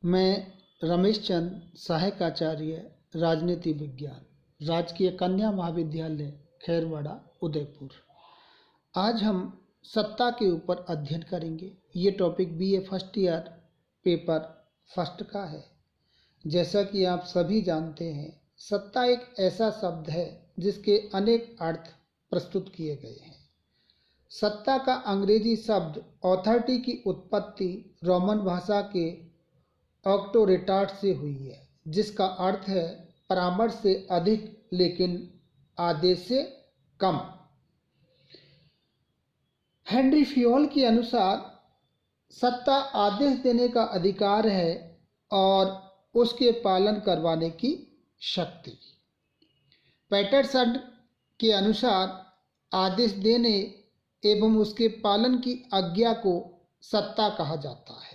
मैं रमेश चंद, सहायक आचार्य राजनीति विज्ञान, राजकीय कन्या महाविद्यालय खैरवाड़ा उदयपुर। आज हम सत्ता के ऊपर अध्ययन करेंगे। ये topic BA first year paper first का है। जैसा कि आप सभी जानते हैं, सत्ता एक ऐसा शब्द है जिसके अनेक अर्थ प्रस्तुत किए गए हैं। सत्ता का अंग्रेजी शब्द ऑथोरिटी की उत्पत्ति रोमन भाषा के ऑक्टोरेटाट से हुई है, जिसका अर्थ है परामर्श से अधिक लेकिन आदेश से कम। हेनरी फ्योल के अनुसार सत्ता आदेश देने का अधिकार है और उसके पालन करवाने की शक्ति। पैटरसन के अनुसार आदेश देने एवं उसके पालन की आज्ञा को सत्ता कहा जाता है।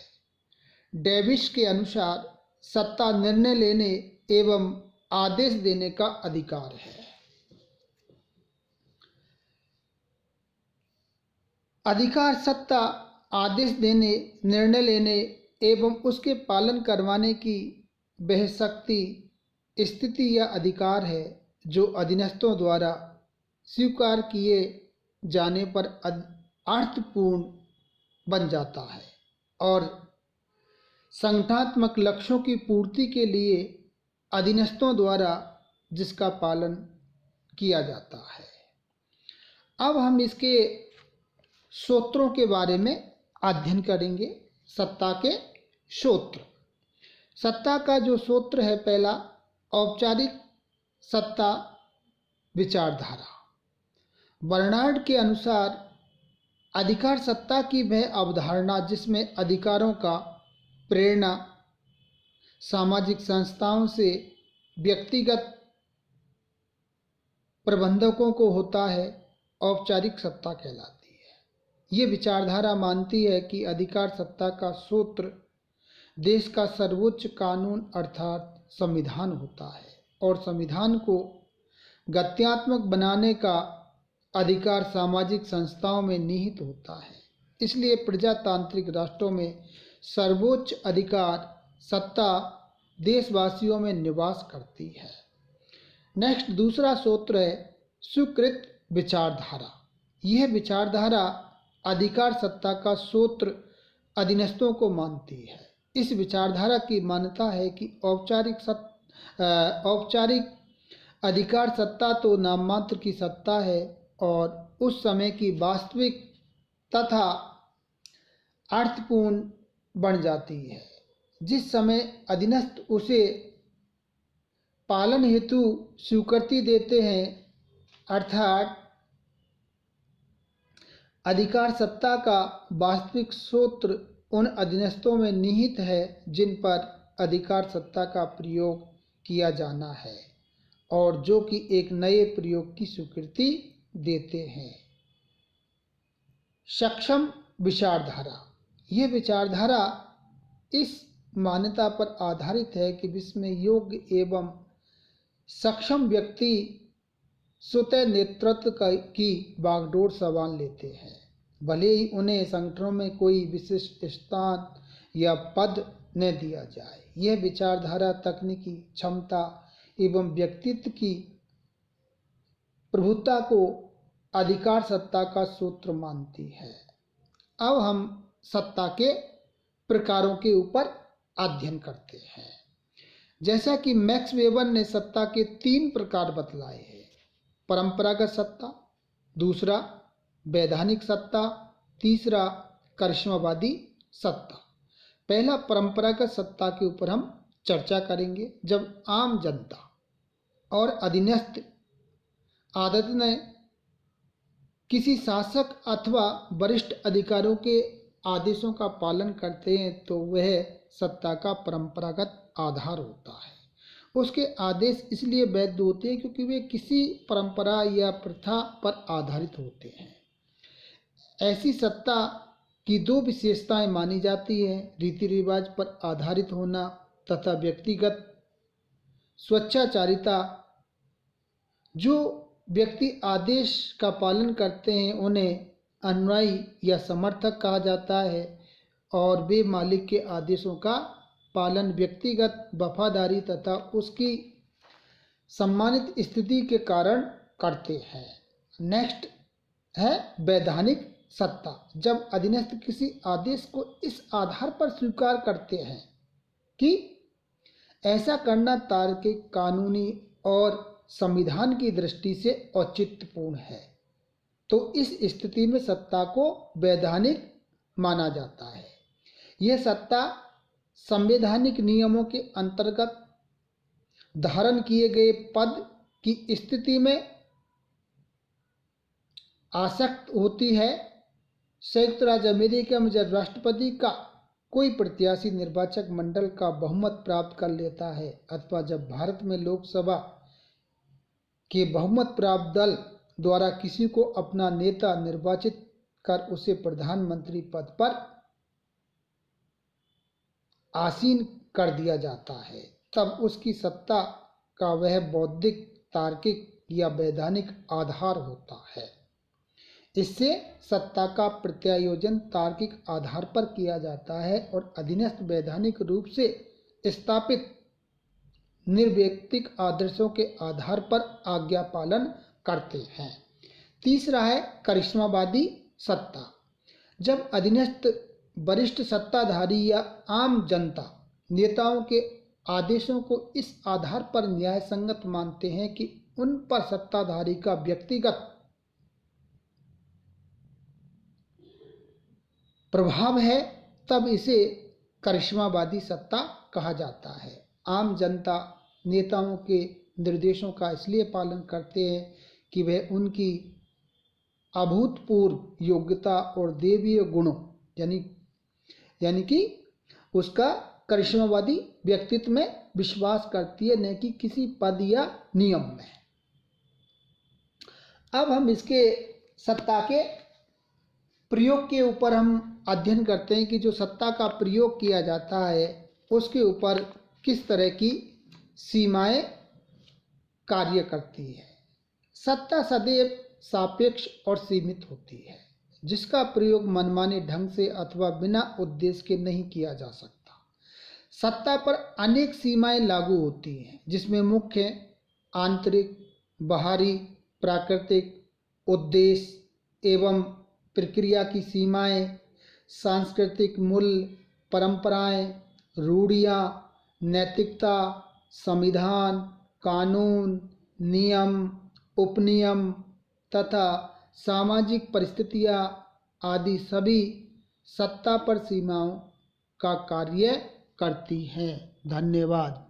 डेविस के अनुसार सत्ता निर्णय लेने एवं आदेश देने का अधिकार है। अधिकार सत्ता आदेश देने, निर्णय लेने एवं उसके पालन करवाने की वह शक्ति, स्थिति या अधिकार है जो अधीनस्थों द्वारा स्वीकार किए जाने पर अर्थपूर्ण बन जाता है और संगठनात्मक लक्ष्यों की पूर्ति के लिए अधीनस्थों द्वारा जिसका पालन किया जाता है। अब हम इसके सूत्रों के बारे में अध्ययन करेंगे। सत्ता के सूत्र। सत्ता का जो सूत्र है, पहला, औपचारिक सत्ता विचारधारा। बर्नार्ड के अनुसार अधिकार सत्ता की वह अवधारणा जिसमें अधिकारों का प्रेरणा सामाजिक संस्थाओं से व्यक्तिगत प्रबंधकों को होता है, औपचारिक सत्ता कहलाती है। ये विचारधारा मानती है कि अधिकार सत्ता का सूत्र देश का सर्वोच्च कानून अर्थात संविधान होता है और संविधान को गत्यात्मक बनाने का अधिकार सामाजिक संस्थाओं में निहित होता है। इसलिए प्रजातांत्रिक राष्ट्रों में सर्वोच्च अधिकार सत्ता देशवासियों में निवास करती है। नेक्स्ट, दूसरा सूत्र है स्वीकृत विचारधारा। यह विचारधारा अधिकार सत्ता का सूत्र अधीनस्थों को मानती है। इस विचारधारा की मान्यता है कि औपचारिक अधिकार सत्ता तो नाम मात्र की सत्ता है और उस समय की वास्तविक तथा अर्थपूर्ण बन जाती है जिस समय अधीनस्थ उसे पालन हेतु स्वीकृति देते हैं। अर्थात अधिकार सत्ता का वास्तविक सूत्र उन अधीनस्थों में निहित है जिन पर अधिकार सत्ता का प्रयोग किया जाना है और जो कि एक नए प्रयोग की स्वीकृति देते हैं। सक्षम विचारधारा। यह विचारधारा इस मान्यता पर आधारित है कि विश्व में योग्य एवं सक्षम व्यक्ति स्वतः नेतृत्व की बागडोर संभाल लेते हैं, भले ही उन्हें संगठनों में कोई विशिष्ट स्थान या पद न दिया जाए। यह विचारधारा तकनीकी क्षमता एवं व्यक्तित्व की प्रभुता को अधिकार सत्ता का सूत्र मानती है। अब हम सत्ता के प्रकारों के ऊपर अध्ययन करते हैं। जैसा कि मैक्स वेबर ने सत्ता के 3 प्रकार बतलाए हैं। परंपरागत सत्ता, दूसरा वैधानिक सत्ता, तीसरा करिश्मावादी सत्ता। पहला परंपरागत सत्ता के ऊपर हम चर्चा करेंगे। जब आम जनता और अधीनस्थ आदतन किसी शासक अथवा वरिष्ठ अधिकारियों के आदेशों का पालन करते हैं तो वह सत्ता का परंपरागत आधार होता है। उसके आदेश इसलिए वैध होते हैं क्योंकि वे किसी परंपरा या प्रथा पर आधारित होते हैं। ऐसी सत्ता की 2 विशेषताएं मानी जाती हैं: रीति रिवाज पर आधारित होना तथा व्यक्तिगत स्वेच्छाचारिता। जो व्यक्ति आदेश का पालन करते हैं उन्हें अनुयायी या समर्थक कहा जाता है और वे मालिक के आदेशों का पालन व्यक्तिगत वफादारी तथा उसकी सम्मानित स्थिति के कारण करते हैं। नेक्स्ट है वैधानिक सत्ता। जब अधीनस्थ किसी आदेश को इस आधार पर स्वीकार करते हैं कि ऐसा करना तार्किक, कानूनी और संविधान की दृष्टि से औचित्यपूर्ण है, तो इस स्थिति में सत्ता को वैधानिक माना जाता है। यह सत्ता संवैधानिक नियमों के अंतर्गत धारण किए गए पद की स्थिति में आसक्त होती है। संयुक्त राज्य अमेरिका में जब राष्ट्रपति का कोई प्रत्याशी निर्वाचक मंडल का बहुमत प्राप्त कर लेता है अथवा जब भारत में लोकसभा के बहुमत प्राप्त दल द्वारा किसी को अपना नेता निर्वाचित कर उसे प्रधानमंत्री पद पर आसीन कर दिया जाता है, तब उसकी सत्ता का वह बौद्धिक, तार्किक या वैधानिक आधार होता है। इससे सत्ता का प्रत्यायोजन तार्किक आधार पर किया जाता है और अधीनस्थ वैधानिक रूप से स्थापित निर्वैयक्तिक आदर्शों के आधार पर आज्ञा पालन करते हैं। तीसरा है करिश्मावादी सत्ता। जब अधीनस्थ वरिष्ठ सत्ताधारी या आम जनता नेताओं के आदेशों को इस आधार पर न्यायसंगत मानते हैं कि उन पर सत्ताधारी का व्यक्तिगत प्रभाव है, तब इसे करिश्मावादी सत्ता कहा जाता है। आम जनता नेताओं के निर्देशों का इसलिए पालन करते हैं कि वह उनकी अभूतपूर्व योग्यता और दैवीय गुणों यानी कि उसका करिश्मावादी व्यक्तित्व में विश्वास करती है, न कि किसी पद या नियम में। अब हम इसके सत्ता के प्रयोग के ऊपर हम अध्ययन करते हैं कि जो सत्ता का प्रयोग किया जाता है उसके ऊपर किस तरह की सीमाएं कार्य करती है। सत्ता सदैव सापेक्ष और सीमित होती है, जिसका प्रयोग मनमाने ढंग से अथवा बिना उद्देश्य के नहीं किया जा सकता। सत्ता पर अनेक सीमाएं लागू होती हैं, जिसमें मुख्य आंतरिक, बाहरी, प्राकृतिक, उद्देश्य एवं प्रक्रिया की सीमाएं, सांस्कृतिक मूल्य, परंपराएं, रूढ़ियाँ, नैतिकता, संविधान, कानून, नियम, उपनियम तथा सामाजिक परिस्थितियाँ आदि सभी सत्ता पर सीमाओं का कार्य करती हैं। धन्यवाद।